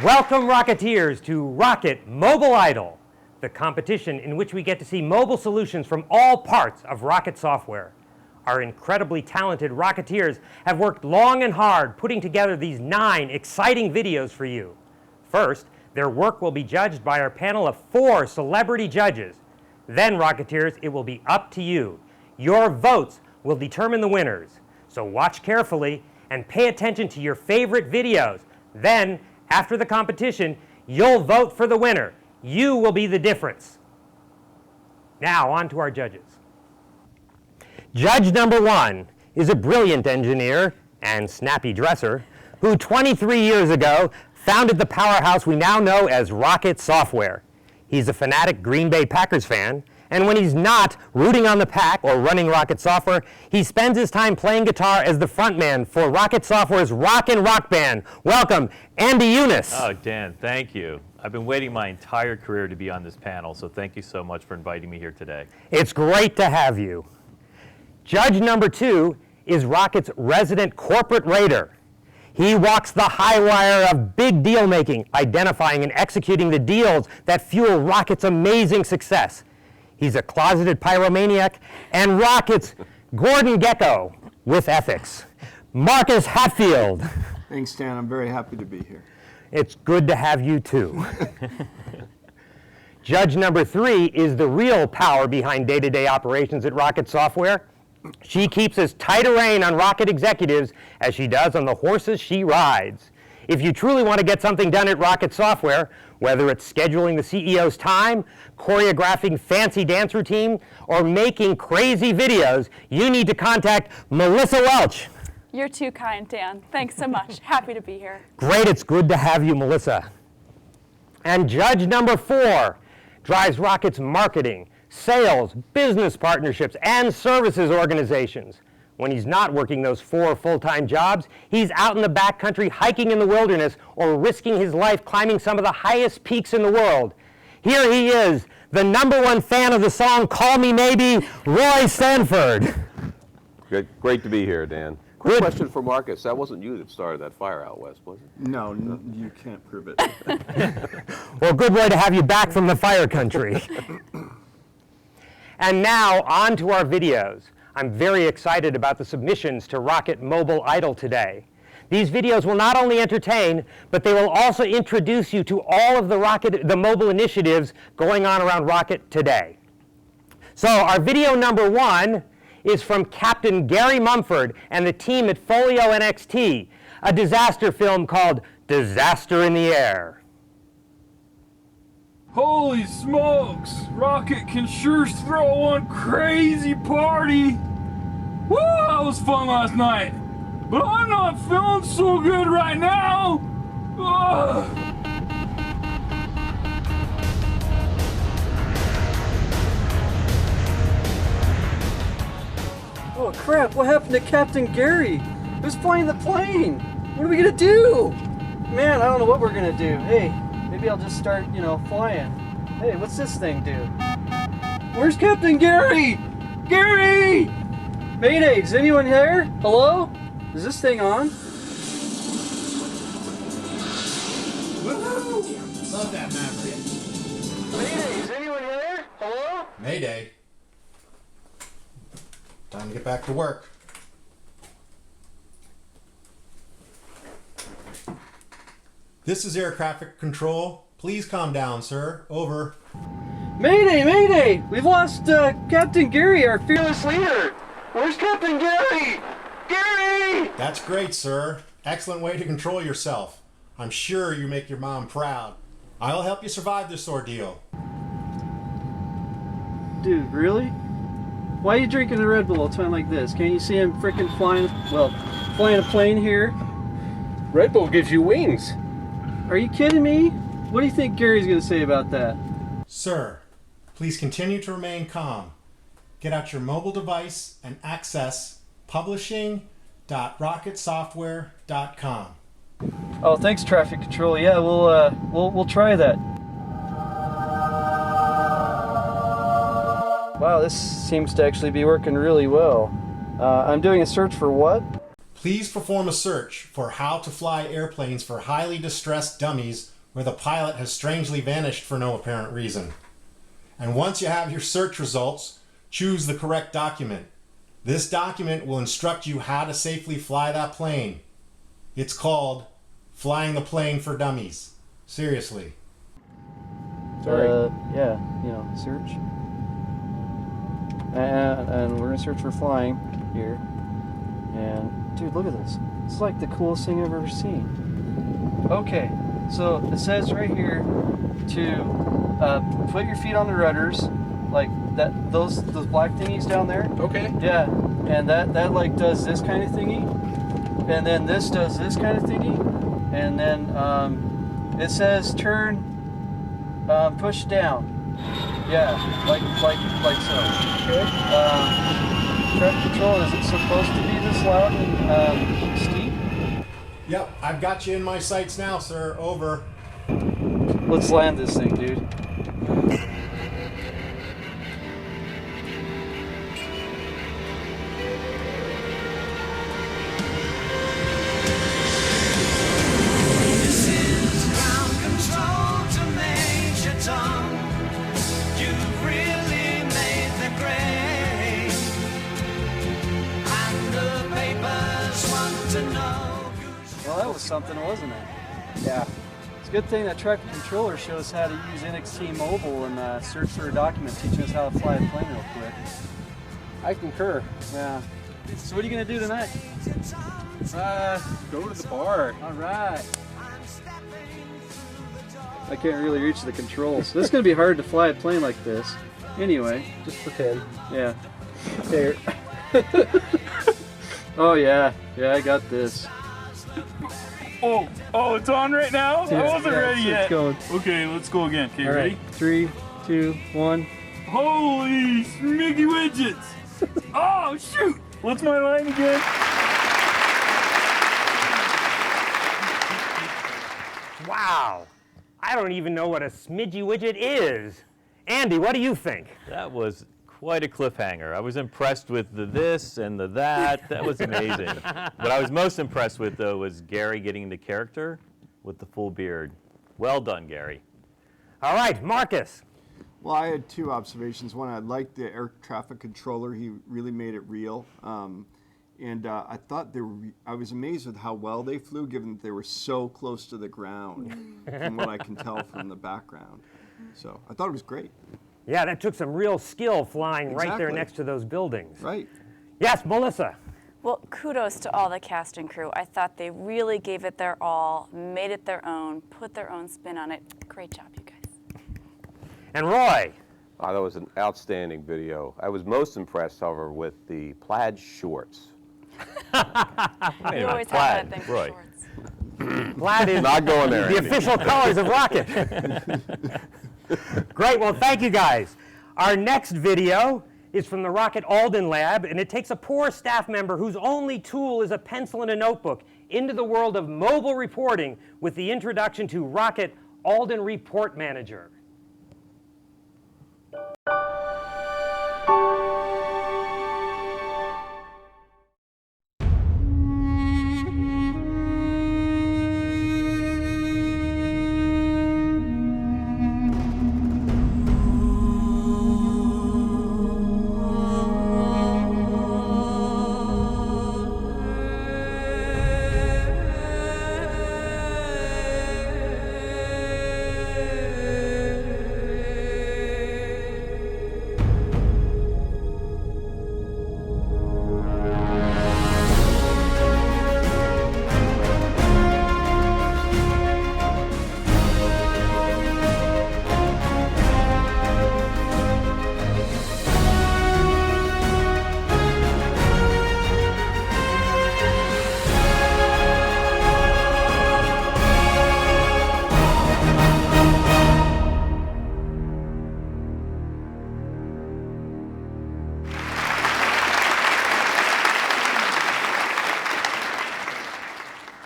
Welcome, Rocketeers, to Rocket Mobile Idol, the competition in which we get to see mobile solutions from all parts of rocket software. Our incredibly talented Rocketeers have worked long and hard putting together these 9 exciting videos for you. First, their work will be judged by our panel of 4 celebrity judges. Then, Rocketeers, it will be up to you. Your votes will determine the winners. So watch carefully and pay attention to your favorite videos. Then, after the competition, you'll vote for the winner. You will be the difference. Now, on to our judges. Judge number 1 is a brilliant engineer and snappy dresser who 23 years ago founded the powerhouse we now know as Rocket Software. He's a fanatic Green Bay Packers fan, and when he's not rooting on the Pack or running Rocket Software, he spends his time playing guitar as the frontman for Rocket Software's Rock and Rock Band. Welcome, Andy Eunice. Oh, Dan, thank you. I've been waiting my entire career to be on this panel, so thank you so much for inviting me here today. It's great to have you. Judge number 2 is Rocket's resident corporate raider. He walks the high wire of big deal making, identifying and executing the deals that fuel Rocket's amazing success. He's a closeted pyromaniac and Rocket's Gordon Gekko with ethics. Marcus Hatfield. Thanks, Stan. I'm very happy to be here. It's good to have you too. Judge number 3 is the real power behind day-to-day operations at Rocket Software. She keeps as tight a rein on Rocket executives as she does on the horses she rides. If you truly want to get something done at Rocket Software, whether it's scheduling the CEO's time, choreographing fancy dance routine, or making crazy videos, you need to contact Melissa Welch. You're too kind, Dan. Thanks so much. Happy to be here. Great, it's good to have you, Melissa. And judge number 4 drives Rocket's marketing, sales, business partnerships, and services organizations. When he's not working those 4 full-time jobs, he's out in the backcountry hiking in the wilderness or risking his life climbing some of the highest peaks in the world. Here he is, the #1 fan of the song Call Me Maybe, Roy Stanford. Great to be here, Dan. Quick question for Marcus. That wasn't you that started that fire out west, was it? No, you can't prove it. Well, good way to have you back from the fire country. And now, on to our videos. I'm very excited about the submissions to Rocket Mobile Idol today. These videos will not only entertain, but they will also introduce you to all of the mobile initiatives going on around Rocket today. So our video number 1 is from Captain Gary Mumford and the team at Folio NXT, a disaster film called Disaster in the Air. Holy smokes! Rocket can sure throw one crazy party! Woo! That was fun last night! But I'm not feeling so good right now! Ugh. Oh crap, what happened to Captain Gary? Who's flying the plane? What are we gonna do? Man, I don't know what we're gonna do. Hey, maybe I'll just start, flying. Hey, what's this thing do? Where's Captain Gary? Gary! Mayday, is anyone there? Hello? Is this thing on? Woohoo! Love that Maverick. Mayday, is anyone there? Hello? Mayday. Time to get back to work. This is air traffic control. Please calm down, sir. Over. Mayday, Mayday! We've lost Captain Gary, our fearless leader. Where's Captain Gary? Gary! That's great, sir. Excellent way to control yourself. I'm sure you make your mom proud. I'll help you survive this ordeal. Dude, really? Why are you drinking a Red Bull a time like this? Can't you see him frickin' flying a plane here? Red Bull gives you wings. Are you kidding me? What do you think Gary's gonna say about that? Sir, please continue to remain calm. Get out your mobile device and access publishing.rocketsoftware.com. Oh, thanks, traffic control. Yeah, we'll try that. Wow, this seems to actually be working really well. I'm doing a search for what? Please perform a search for how to fly airplanes for highly distressed dummies where the pilot has strangely vanished for no apparent reason. And once you have your search results, choose the correct document. This document will instruct you how to safely fly that plane. It's called Flying the Plane for Dummies. Seriously. Yeah, search. And we're gonna search for flying here. And dude, look at this. It's like the coolest thing I've ever seen. Okay, so it says right here to put your feet on the rudders, like that. Those black thingies down there. Okay. Yeah, and that like does this kind of thingy, and then this does this kind of thingy, and then it says turn, push down. Yeah, like so. Okay. Track control, is it supposed to be this loud and steep? Yep, I've got you in my sights now, sir. Over. Let's land this thing, dude. Well, that was something, wasn't it? Yeah. It's a good thing that Track Controller shows how to use NXT Mobile and search for a document teaching us how to fly a plane real quick. I concur. Yeah. So what are you going to do tonight? Go to the bar. All right. I can't really reach the controls. This is going to be hard to fly a plane like this. Anyway. Just pretend. Yeah. Here. Oh, yeah. Yeah, I got this. Oh, it's on right now? I wasn't ready yet. It's going. Okay, let's go again. Okay, All right. ready? 3, 2, 1. Holy smiggy widgets! Oh, shoot! What's my line again? Wow. I don't even know what a smidgy widget is. Andy, what do you think? That was quite a cliffhanger. I was impressed with the this and the that. That was amazing. What I was most impressed with, though, was Gary getting into character with the full beard. Well done, Gary. All right, Marcus. Well, I had two observations. One, I liked the air traffic controller. He really made it real. I thought I was amazed with how well they flew, given that they were so close to the ground, from what I can tell from the background. So I thought it was great. Yeah, that took some real skill flying right there Exactly. next to those buildings. Right. Yes, Melissa. Well, kudos to all the cast and crew. I thought they really gave it their all, made it their own, put their own spin on it. Great job, you guys. And Roy. Oh, that was an outstanding video. I was most impressed, however, with the plaid shorts. Wait You a always minute, have that plaid, thing for Roy. shorts. Plaid is Not going there, the Andy. official colors of Rocket. Great, well, thank you guys. Our next video is from the Rocket Alden Lab, and it takes a poor staff member whose only tool is a pencil and a notebook into the world of mobile reporting with the introduction to Rocket Alden Report Manager.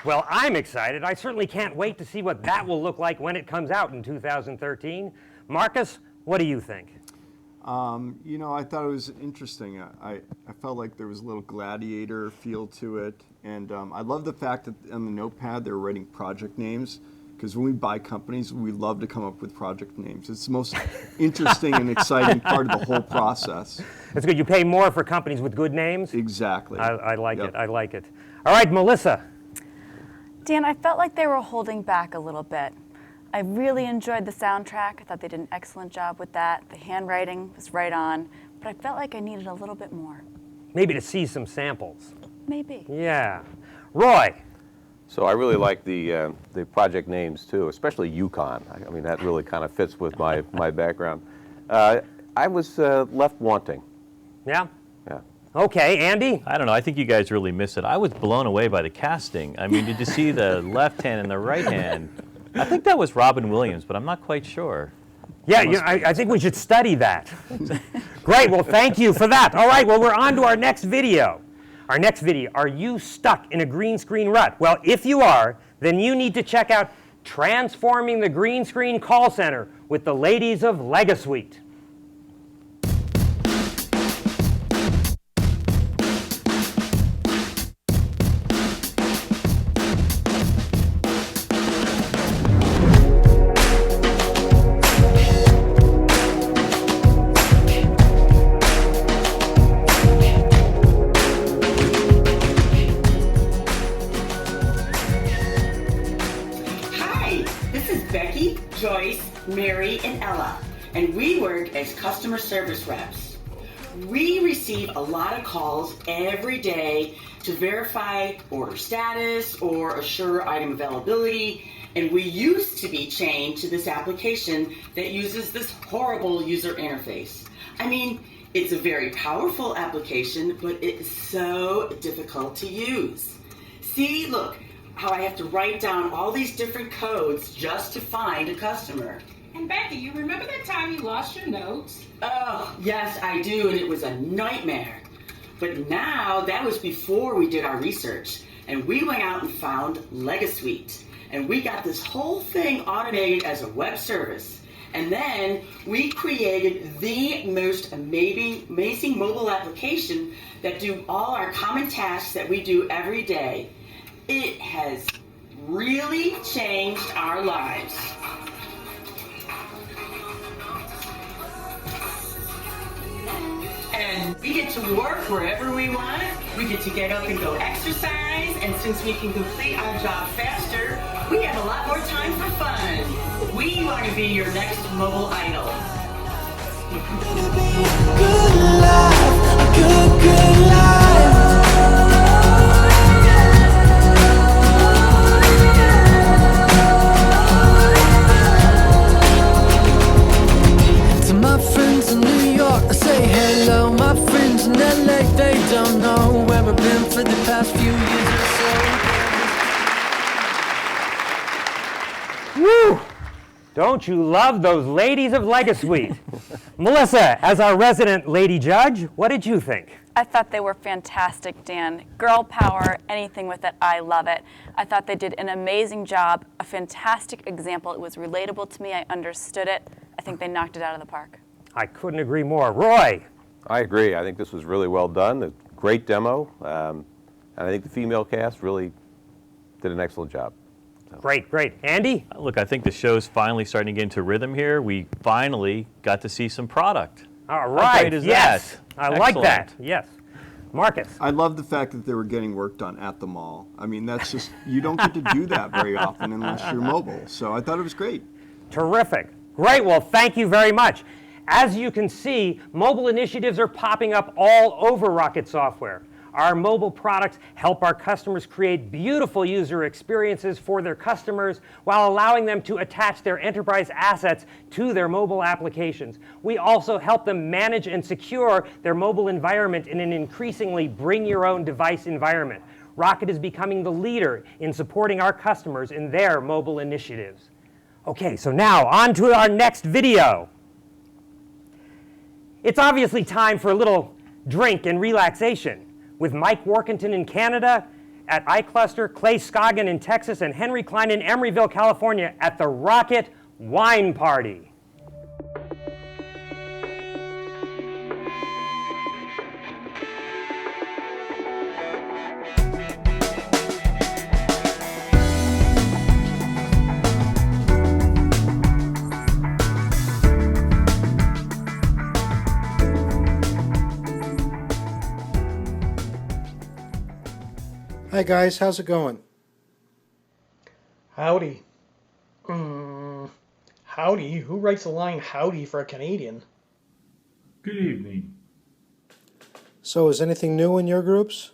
Well, I'm excited. I certainly can't wait to see what that will look like when it comes out in 2013. Marcus, what do you think? I thought it was interesting. I felt like there was a little gladiator feel to it. And I love the fact that on the notepad they were writing project names, Because when we buy companies, we love to come up with project names. It's the most interesting and exciting part of the whole process. That's good. You pay more for companies with good names? Exactly. I like Yep. it. I like it. All right, Melissa. Dan, I felt like they were holding back a little bit. I really enjoyed the soundtrack. I thought they did an excellent job with that. The handwriting was right on, but I felt like I needed a little bit more. Maybe to see some samples. Maybe. Yeah. Roy. So I really like the project names too, especially Yukon. I mean, that really kind of fits with my background. I was left wanting. Yeah? Yeah. Okay, Andy? I don't know. I think you guys really missed it. I was blown away by the casting. I mean, did you see the left hand and the right hand? I think that was Robin Williams, but I'm not quite sure. Yeah, I think we should study that. Great, well, thank you for that. All right, well, we're on to our next video. Our next video, are you stuck in a green screen rut? Well, if you are, then you need to check out Transforming the Green Screen Call Center with the ladies of Legasuite. Joyce, Mary, and Ella, and we work as customer service reps. We receive a lot of calls every day to verify order status or assure item availability, and we used to be chained to this application that uses this horrible user interface. I mean, it's a very powerful application, but it is so difficult to use. See, look, how I have to write down all these different codes just to find a customer. And Becky, you remember that time you lost your notes? Oh, yes, I do, and it was a nightmare. But now, that was before we did our research, and we went out and found Legasuite, and we got this whole thing automated as a web service. And then we created the most amazing mobile application that do all our common tasks that we do every day. It has really changed our lives. And we get to work wherever we want. We get to get up and go exercise. And since we can complete our job faster, we have a lot more time for fun. We want to be your next mobile idol. Good life, good life. My friends in New York, I say hello. My friends in LA, they don't know where I've been for the past few years or so. Woo! Don't you love those ladies of Legasuite? Melissa, as our resident lady judge, what did you think? I thought they were fantastic, Dan. Girl power, anything with it, I love it. I thought they did an amazing job, a fantastic example. It was relatable to me, I understood it. I think they knocked it out of the park. I couldn't agree more. Roy? I agree. I think this was really well done. A great demo. And I think the female cast really did an excellent job. Great, great. Andy? Look, I think the show's finally starting to get into rhythm here. We finally got to see some product. All right. How great is yes. that? I like that. Yes. Marcus? I love the fact that they were getting work done at the mall. I mean, that's just, you don't get to do that very often unless you're mobile. So I thought it was great. Terrific. Great. Well, thank you very much. As you can see, mobile initiatives are popping up all over Rocket Software. Our mobile products help our customers create beautiful user experiences for their customers while allowing them to attach their enterprise assets to their mobile applications. We also help them manage and secure their mobile environment in an increasingly bring-your-own-device environment. Rocket is becoming the leader in supporting our customers in their mobile initiatives. Okay, so now on to our next video. It's obviously time for a little drink and relaxation with Mike Workington in Canada at iCluster, Clay Scoggin in Texas, and Henry Klein in Emeryville, California at the Rocket Wine Party. Hi guys, how's it going? Howdy. Howdy? Who writes the line howdy for a Canadian? Good evening. So is anything new in your groups?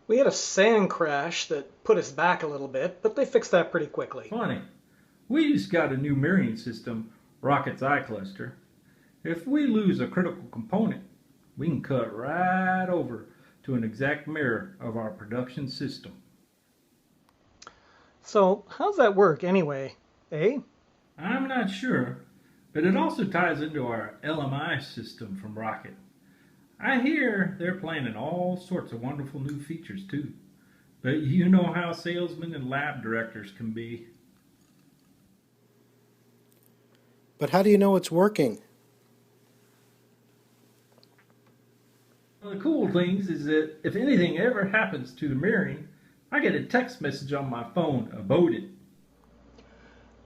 We had a sand crash that put us back a little bit, but they fixed that pretty quickly. Funny. We just got a new mirroring system, Rocket's Eye Cluster. If we lose a critical component, we can cut right over to an exact mirror of our production system. So, how's that work anyway, eh? I'm not sure, but it also ties into our LMI system from Rocket. I hear they're planning all sorts of wonderful new features too. But you know how salesmen and lab directors can be. But how do you know it's working? One of the cool things is that if anything ever happens to the mirroring, I get a text message on my phone about it.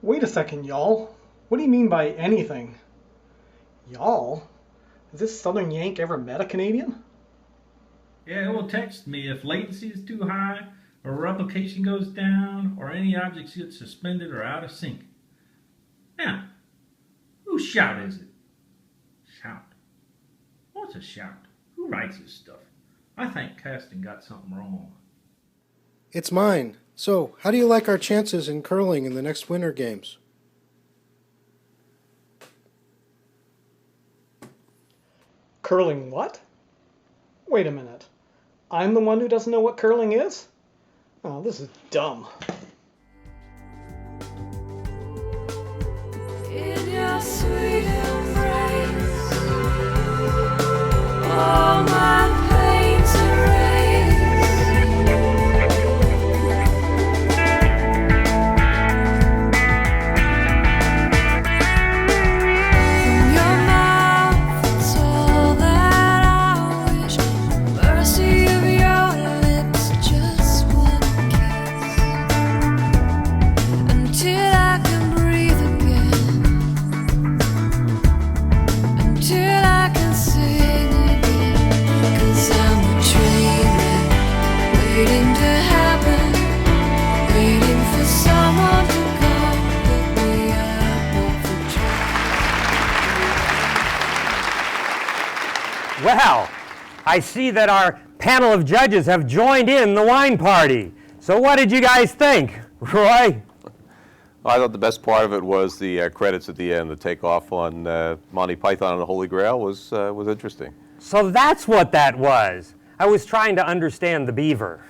Wait a second, y'all. What do you mean by anything? Y'all? Has this Southern Yank ever met a Canadian? Yeah, it will text me if latency is too high, or replication goes down, or any objects get suspended or out of sync. Now, whose shout is it? Shout. What's a shout? Who writes this stuff? I think casting got something wrong. It's mine. So, how do you like our chances in curling in the next Winter Games? Curling what? Wait a minute. I'm the one who doesn't know what curling is? Oh, this is dumb. In your sweet embrace, all my pains from your mouth, it's all that I wish. Mercy of your lips, just one kiss, until I can breathe again, until I can sing again. 'Cause I'm a train wreck, waiting to happen, waiting for someone to come pick me up off the train. Well, I see that our panel of judges have joined in the wine party. So what did you guys think? Roy? I thought the best part of it was the credits at the end. The takeoff on Monty Python and the Holy Grail was interesting. So that's what that was. I was trying to understand the beaver.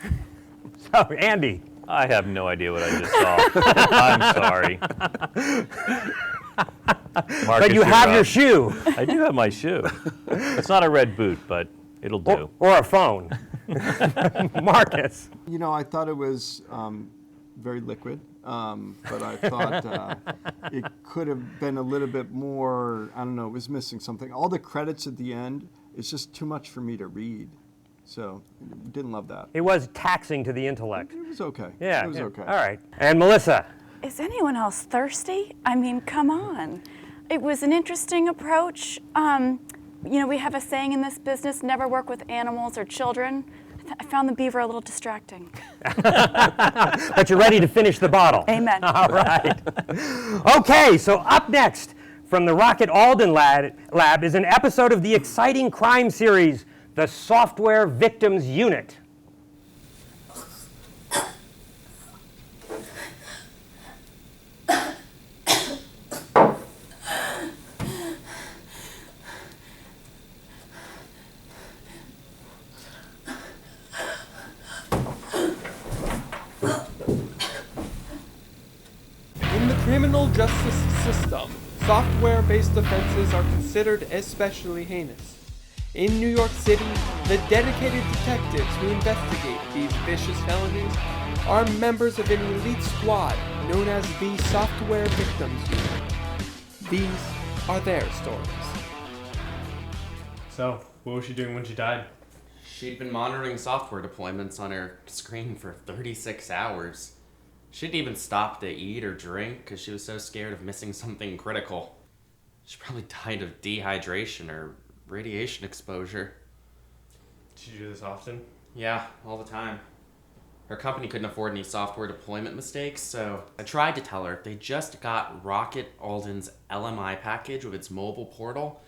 So, Andy. I have no idea what I just saw. I'm sorry. Marcus, But you have you're your up. shoe. I do have my shoe. It's not a red boot, but it'll do. Or a phone. Marcus. You know, I thought it was very liquid, but I thought it could have been a little bit more, I don't know, it was missing something. All the credits at the end, it's just too much for me to read. So, didn't love that. It was taxing to the intellect. It was okay. Yeah. It was yeah. okay. All right. And Melissa. Is anyone else thirsty? I mean, come on. It was an interesting approach. You know, we have a saying in this business, never work with animals or children. I found the beaver a little distracting. But you're ready to finish the bottle. Amen. All right. Okay, so up next from the Rocket Alden Lab is an episode of the exciting crime series, The Software Victims Unit. In the criminal justice system, software-based offenses are considered especially heinous. In New York City, the dedicated detectives who investigate these vicious felonies are members of an elite squad known as the Software Victims Unit. These are their stories. So, what was she doing when she died? She'd been monitoring software deployments on her screen for 36 hours. She didn't even stop to eat or drink because she was so scared of missing something critical. She probably died of dehydration or radiation exposure. Did you do this often? Yeah, all the time. Her company couldn't afford any software deployment mistakes, so I tried to tell her if they just got RocketMobileIdol's LMI package with its mobile portal,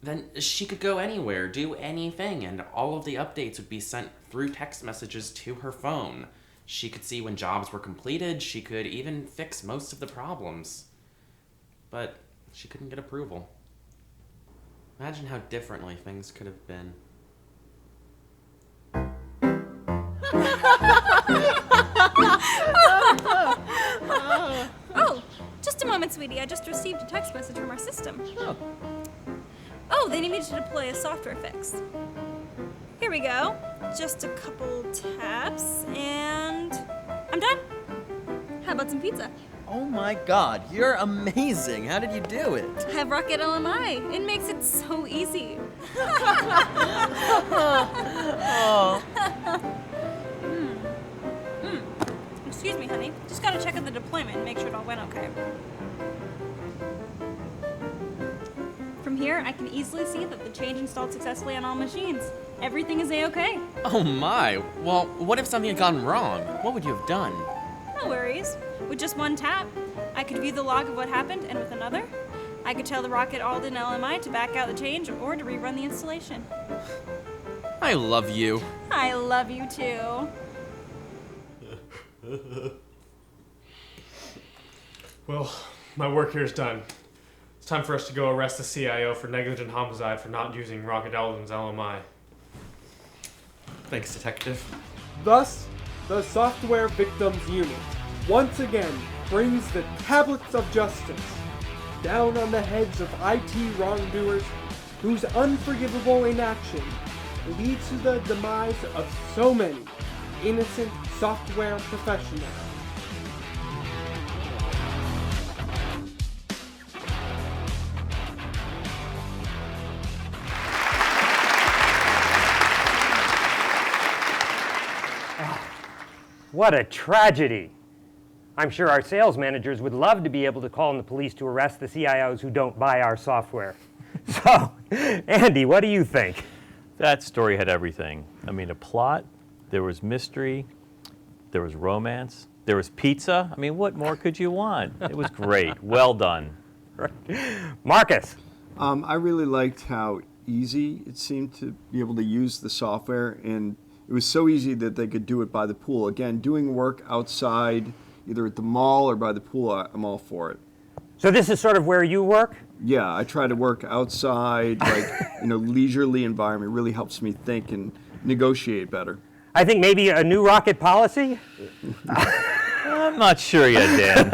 then she could go anywhere, do anything, and all of the updates would be sent through text messages to her phone. She could see when jobs were completed, she could even fix most of the problems. But she couldn't get approval. Imagine how differently things could have been. Oh, just a moment, sweetie. I just received a text message from our system. Oh, they need me to deploy a software fix. Here we go. Just a couple taps, and I'm done. How about some pizza? Oh my god, you're amazing. How did you do it? I have Rocket LMI. It makes it so easy. Excuse me, honey. Just gotta check on the deployment and make sure it all went okay. From here, I can easily see that the change installed successfully on all machines. Everything is A-okay. Oh my. Well, what if something had gone wrong? What would you have done? No worries. With just one tap, I could view the log of what happened, and with another, I could tell the RocketMobileIdol LMI to back out the change or to rerun the installation. I love you. I love you too. Well, my work here is done. It's time for us to go arrest the CIO for negligent homicide for not using RocketMobileIdol's LMI. Thanks, Detective. Thus, the Software Victims Unit once again brings the tablets of justice down on the heads of IT wrongdoers whose unforgivable inaction leads to the demise of so many innocent software professionals. What a tragedy. I'm sure our sales managers would love to be able to call in the police to arrest the CIOs who don't buy our software. So, Andy, what do you think? That story had everything. I mean, a plot, there was mystery, there was romance, there was pizza. I mean, what more could you want? It was great. Well done. Marcus. I really liked how easy it seemed to be able to use the software, and it was so easy that they could do it by the pool. Again, doing work outside, either at the mall or by the pool, I'm all for it. So this is sort of where you work? Yeah, I try to work outside, like, leisurely environment. It really helps me think and negotiate better. I think maybe a new rocket policy? I'm not sure yet, Dan.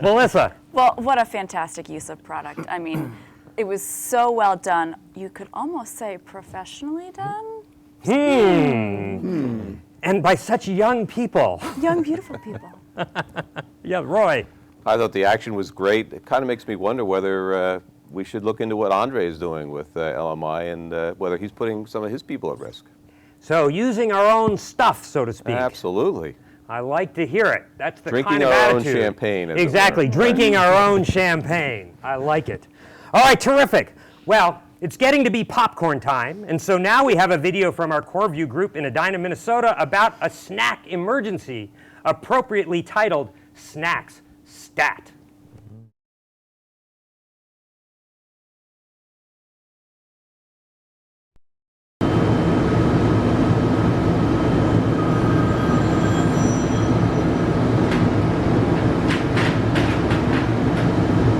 Melissa. Well, what a fantastic use of product. I mean, it was so well done. You could almost say professionally done. And by such young people. Young, beautiful people. Yeah, Roy. I thought the action was great. It kind of makes me wonder whether we should look into what Andre is doing with LMI and whether he's putting some of his people at risk. So using our own stuff, so to speak. Absolutely. I like to hear it. That's the Drinking kind of our attitude. own champagne. As Exactly, it were. drinking our own champagne. I like it. All right, terrific. Well, it's getting to be popcorn time, and so now we have a video from our Coreview group in Edina, Minnesota about a snack emergency, appropriately titled Snacks Stat.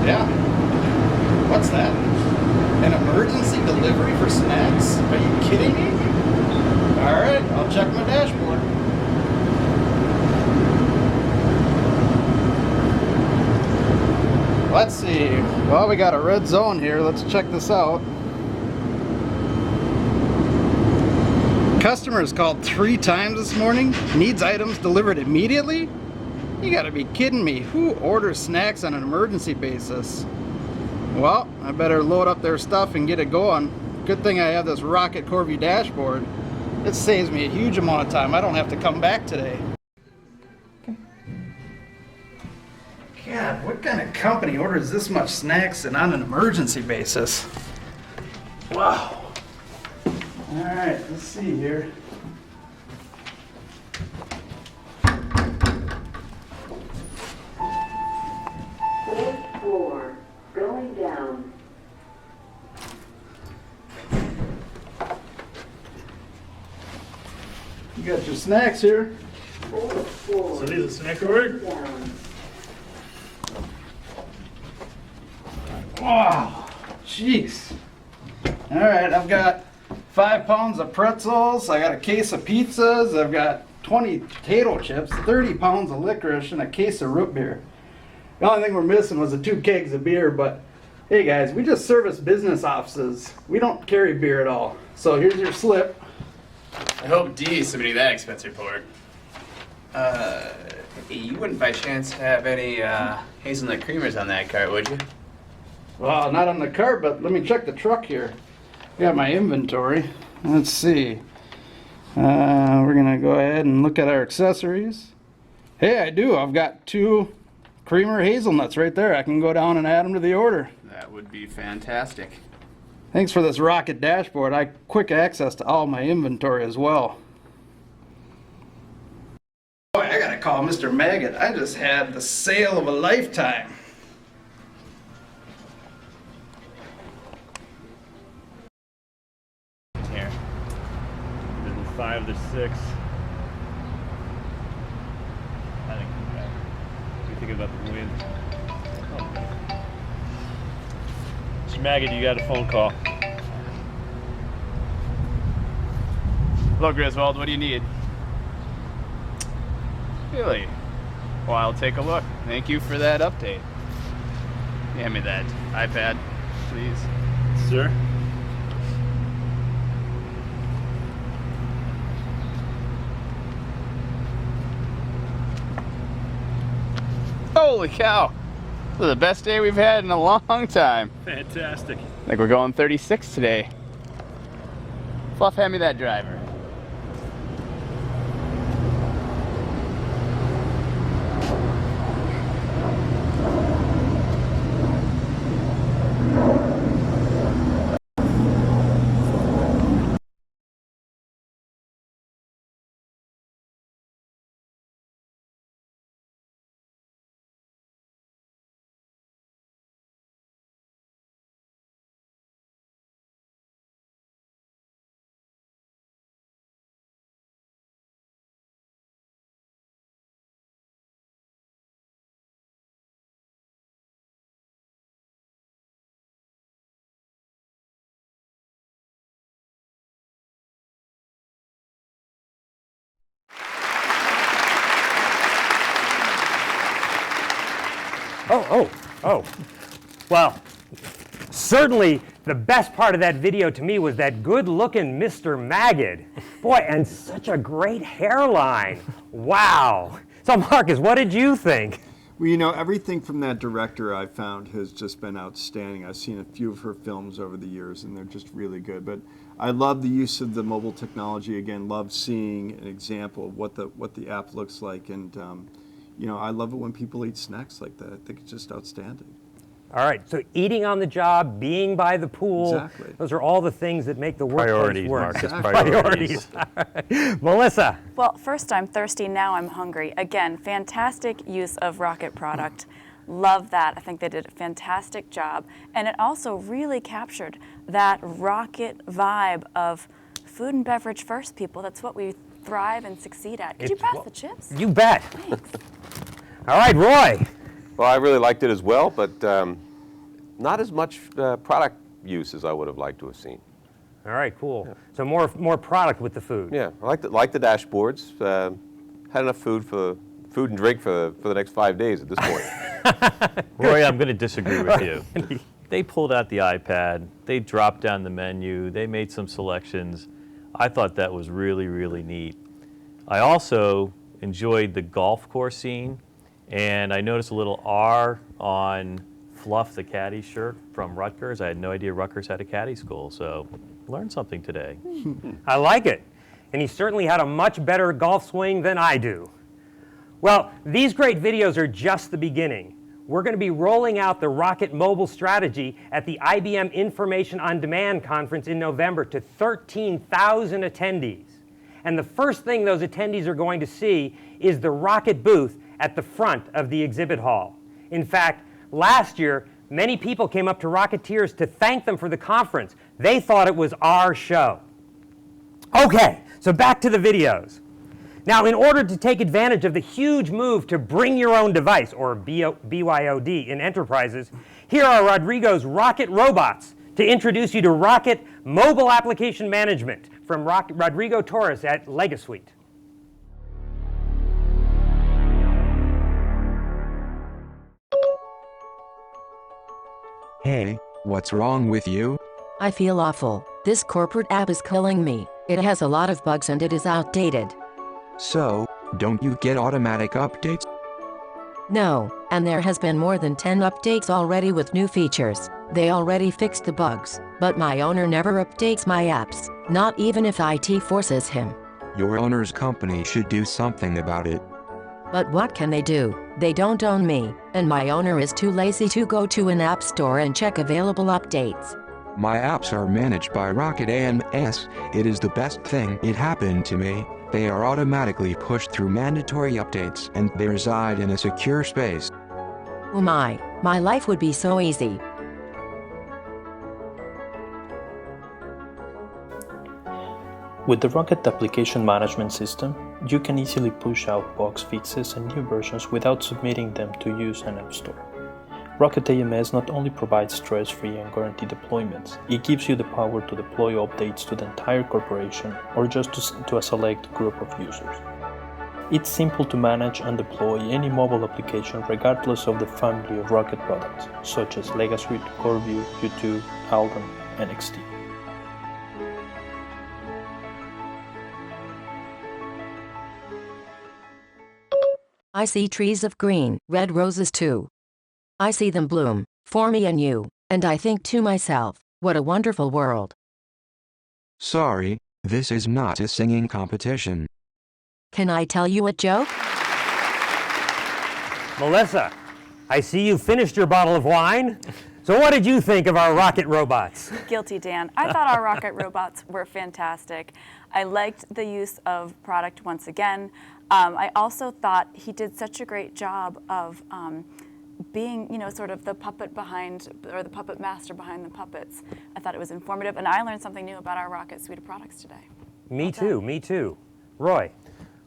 Yeah. What's that? An emergency delivery for snacks? Are you kidding me? Alright, I'll check my dashboard. Let's see. Well, we got a red zone here. Let's check this out. Customers called 3 times this morning. Needs items delivered immediately? You gotta be kidding me. Who orders snacks on an emergency basis? Well, I better load up their stuff and get it going. Good thing I have this Rocket Coreview dashboard. It saves me a huge amount of time. I don't have to come back today. God, what kind of company orders this much snacks and on an emergency basis? Wow. All right, let's see here. Fourth floor, going down. You got your snacks here. So these are snack order? Wow, jeez. All right, I've got 5 pounds of pretzels. I got a case of pizzas. I've got 20 potato chips, 30 pounds of licorice, and a case of root beer. The only thing we're missing was the 2 kegs of beer, but hey guys, we just service business offices. We don't carry beer at all. So here's your slip. I hope D is somebody that expensive for. You wouldn't by chance have any hazelnut creamers on that cart, would you? Well, not on the cart, but let me check the truck here. Got my inventory. Let's see. We're gonna go ahead and look at our accessories. Hey, I do. I've got 2 creamer hazelnuts right there. I can go down and add them to the order. That would be fantastic. Thanks for this Rocket dashboard. I have quick access to all my inventory as well. Boy, I gotta call Mr. Maggot. I just had the sale of a lifetime. Here. 5 to 6. I think okay. What do you think about the wind? Oh. Mr. Maggot, you got a phone call. Hello, Griswold. What do you need? Really? Well, I'll take a look. Thank you for that update. Hand me that iPad, please. Sir? Holy cow! This is the best day we've had in a long time. Fantastic. I think we're going 36 today. Fluff, hand me that driver. Oh. Well, certainly the best part of that video to me was that good-looking Mr. Maggot. Boy, and such a great hairline. Wow. So, Marcus, what did you think? Well, you know, everything from that director I found has just been outstanding. I've seen a few of her films over the years, and they're just really good. But I love the use of the mobile technology. Again, love seeing an example of what the app looks like. And, you know, I love it when people eat snacks like that. I think it's just outstanding. All right, so eating on the job, being by the pool, exactly. Those are all the things that make the workplace work. Marcus, priorities. Right. Melissa. Well, first I'm thirsty, now I'm hungry. Again, fantastic use of Rocket product. Love that. I think they did a fantastic job. And it also really captured that Rocket vibe of food and beverage first, people. That's what we thrive and succeed at. Could you pass the chips? You bet. Thanks. All right, Roy. Well, I really liked it as well, but not as much product use as I would have liked to have seen. All right, cool. Yeah. So more product with the food. Yeah, I like the dashboards. Had enough food and drink for the next 5 days at this point. Roy, I'm going to disagree with you. They pulled out the iPad. They dropped down the menu. They made some selections. I thought that was really, really neat. I also enjoyed the golf course scene. And I noticed a little R on Fluff the caddy shirt from Rutgers. I had no idea Rutgers had a caddy school, so learned something today. I like it. And he certainly had a much better golf swing than I do. Well, these great videos are just the beginning. we're going to be rolling out the Rocket Mobile strategy at the IBM Information on Demand conference in November to 13,000 attendees. And the first thing those attendees are going to see is the Rocket booth at the front of the exhibit hall. In fact, last year, many people came up to Rocketeers to thank them for the conference. They thought it was our show. Okay, so back to the videos. Now, in order to take advantage of the huge move to bring your own device, or BYOD, in enterprises, here are Rodrigo's Rocket Robots to introduce you to Rocket Mobile Application Management from Rodrigo Torres at Legosuite. Hey, what's wrong with you? I feel awful. This corporate app is killing me. It has a lot of bugs and it is outdated. So, don't you get automatic updates? No, and there has been more than 10 updates already with new features. They already fixed the bugs, but my owner never updates my apps, not even if IT forces him. Your owner's company should do something about it. But what can they do? They don't own me, and my owner is too lazy to go to an app store and check available updates. My apps are managed by Rocket AMS. It is the best thing. It happened to me. They are automatically pushed through mandatory updates and they reside in a secure space. Oh my life would be so easy. With the Rocket Application Management System, you can easily push out bug fixes and new versions without submitting them to use an app store. Rocket AMS not only provides stress-free and guaranteed deployments, it gives you the power to deploy updates to the entire corporation or just to a select group of users. It's simple to manage and deploy any mobile application regardless of the family of Rocket products, such as Legosuite, CoreView, U2, Alden, and XT. I see trees of green, red roses too. I see them bloom, for me and you, and I think to myself, what a wonderful world. Sorry, this is not a singing competition. Can I tell you a joke? Melissa, I see you finished your bottle of wine. So what did you think of our rocket robots? Guilty, Dan. I thought our rocket robots were fantastic. I liked the use of product once again. I also thought he did such a great job of being, sort of the puppet behind, or the puppet master behind the puppets. I thought it was informative, and I learned something new about our Rocket suite of products today. Me too. Roy?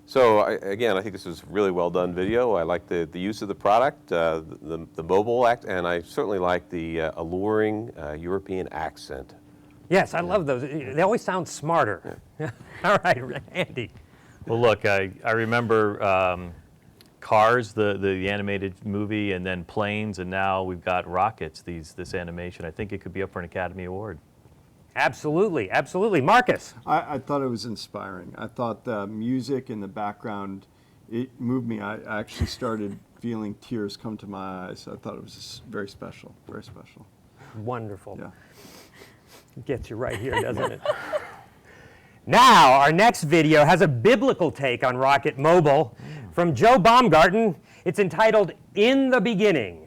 So again, I think this was really well done video. I like the use of the product, the mobile act, and I certainly like the alluring European accent. Yes, I love those. They always sound smarter. Yeah. All right, Andy. Well, look, I remember Cars, the animated movie, and then Planes, and now we've got Rockets, this animation. I think it could be up for an Academy Award. Absolutely, absolutely. Marcus? I thought it was inspiring. I thought the music in the background, it moved me. I actually started feeling tears come to my eyes. I thought it was very special, very special. Wonderful. Yeah. Gets you right here, doesn't it? Now, our next video has a biblical take on Rocket Mobile. From Joe Baumgarten, it's entitled, In the Beginning.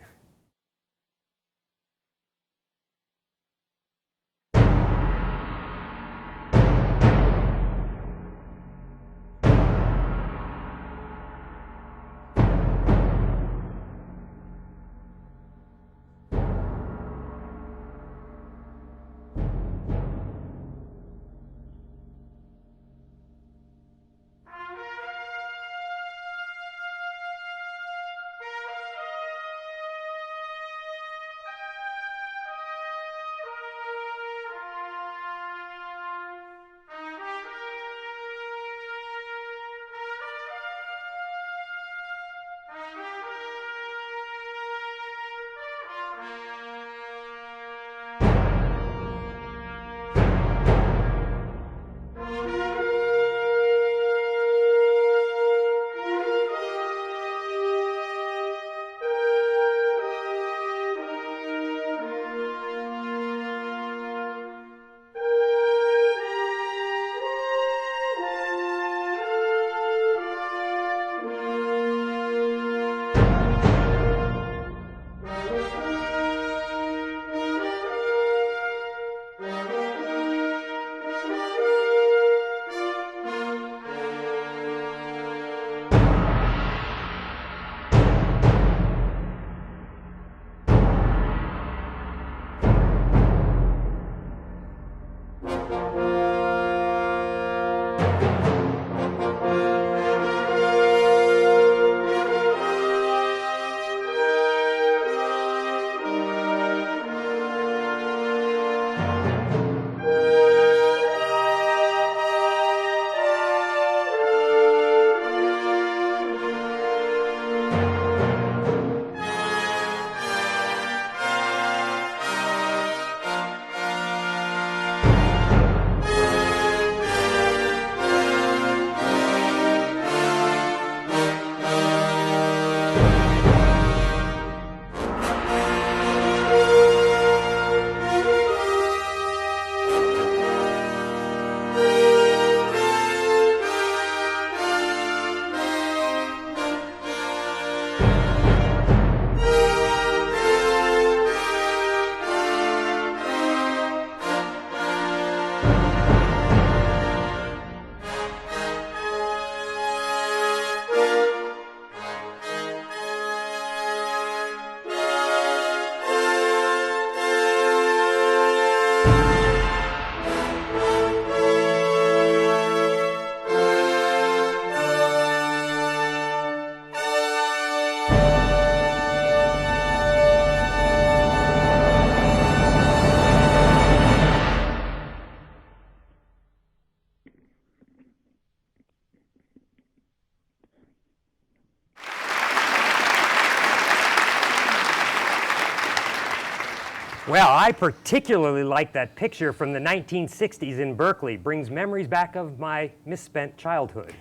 Well, I particularly like that picture from the 1960s in Berkeley. Brings memories back of my misspent childhood.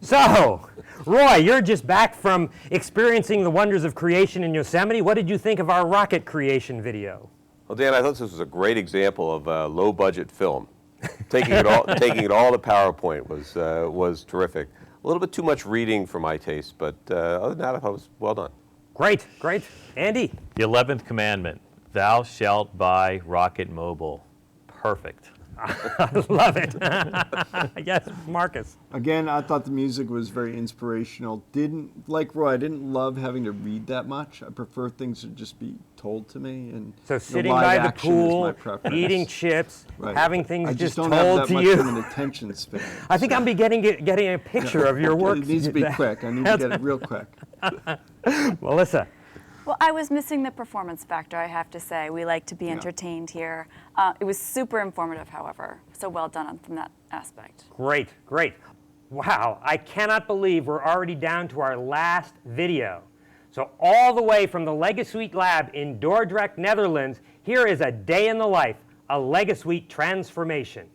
So, Roy, you're just back from experiencing the wonders of creation in Yosemite. What did you think of our rocket creation video? Well, Dan, I thought this was a great example of a low-budget film. Taking it all to PowerPoint was terrific. A little bit too much reading for my taste, but other than that, I thought it was well done. Great, great. Andy? The 11th commandment, thou shalt buy Rocket Mobile. Perfect. I love it. Yes, Marcus. Again, I thought the music was very inspirational. Like Roy, I didn't love having to read that much. I prefer things to just be told to me. And so sitting by the pool, eating chips, having things just told to you. I just don't have that much of an attention span. I think I'm getting a picture of your work. It needs to be quick. I need to get it real quick. Melissa. Well, I was missing the performance factor, I have to say. We like to be entertained here. It was super informative, however, so well done from that aspect. Great, great. Wow, I cannot believe we're already down to our last video. So all the way from the Legosuite lab in Dordrecht, Netherlands, here is a day in the life, a Legosuite transformation.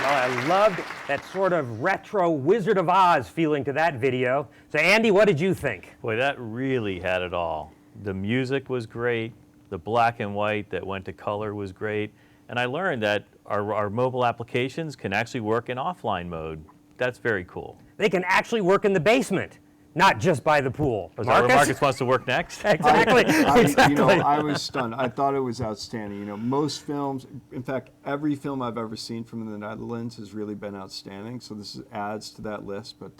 Well, I loved that sort of retro Wizard of Oz feeling to that video. So Andy, what did you think? Boy, that really had it all. The music was great, the black and white that went to color was great, and I learned that our mobile applications can actually work in offline mode. That's very cool. They can actually work in the basement, not just by the pool. Is that where Marcus wants to work next? Exactly. You know, I was stunned. I thought it was outstanding. You know, most films, in fact, every film I've ever seen from the Netherlands has really been outstanding. So this adds to that list. But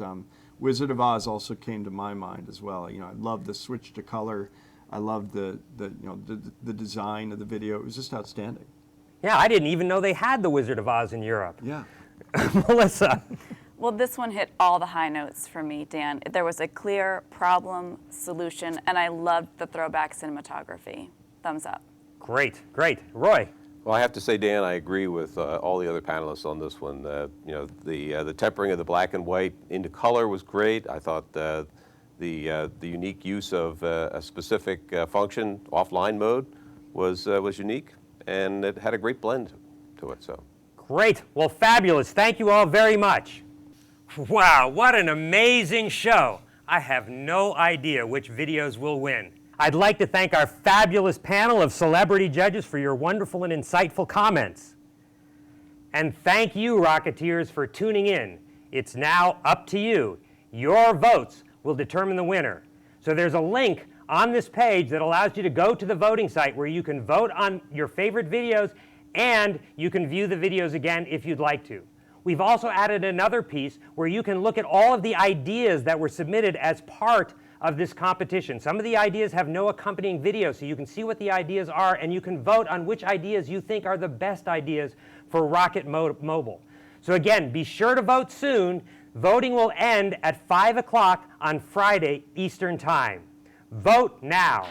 Wizard of Oz also came to my mind as well. You know, I love the switch to color. I loved the design of the video. It was just outstanding. Yeah, I didn't even know they had the Wizard of Oz in Europe. Yeah. Melissa. Well, this one hit all the high notes for me, Dan. There was a clear problem, solution, and I loved the throwback cinematography. Thumbs up. Great, great. Roy? Well, I have to say, Dan, I agree with all the other panelists on this one. You know, the tempering of the black and white into color was great. I thought the unique use of a specific function, offline mode, was unique, and it had a great blend to it. So. Great. Well, fabulous. Thank you all very much. Wow, what an amazing show. I have no idea which videos will win. I'd like to thank our fabulous panel of celebrity judges for your wonderful and insightful comments. And thank you, Rocketeers, for tuning in. It's now up to you. Your votes will determine the winner. So there's a link on this page that allows you to go to the voting site where you can vote on your favorite videos, and you can view the videos again if you'd like to. We've also added another piece where you can look at all of the ideas that were submitted as part of this competition. Some of the ideas have no accompanying video, so you can see what the ideas are, and you can vote on which ideas you think are the best ideas for Rocket Mobile. So again, be sure to vote soon. Voting will end at 5 o'clock on Friday Eastern Time. Vote now.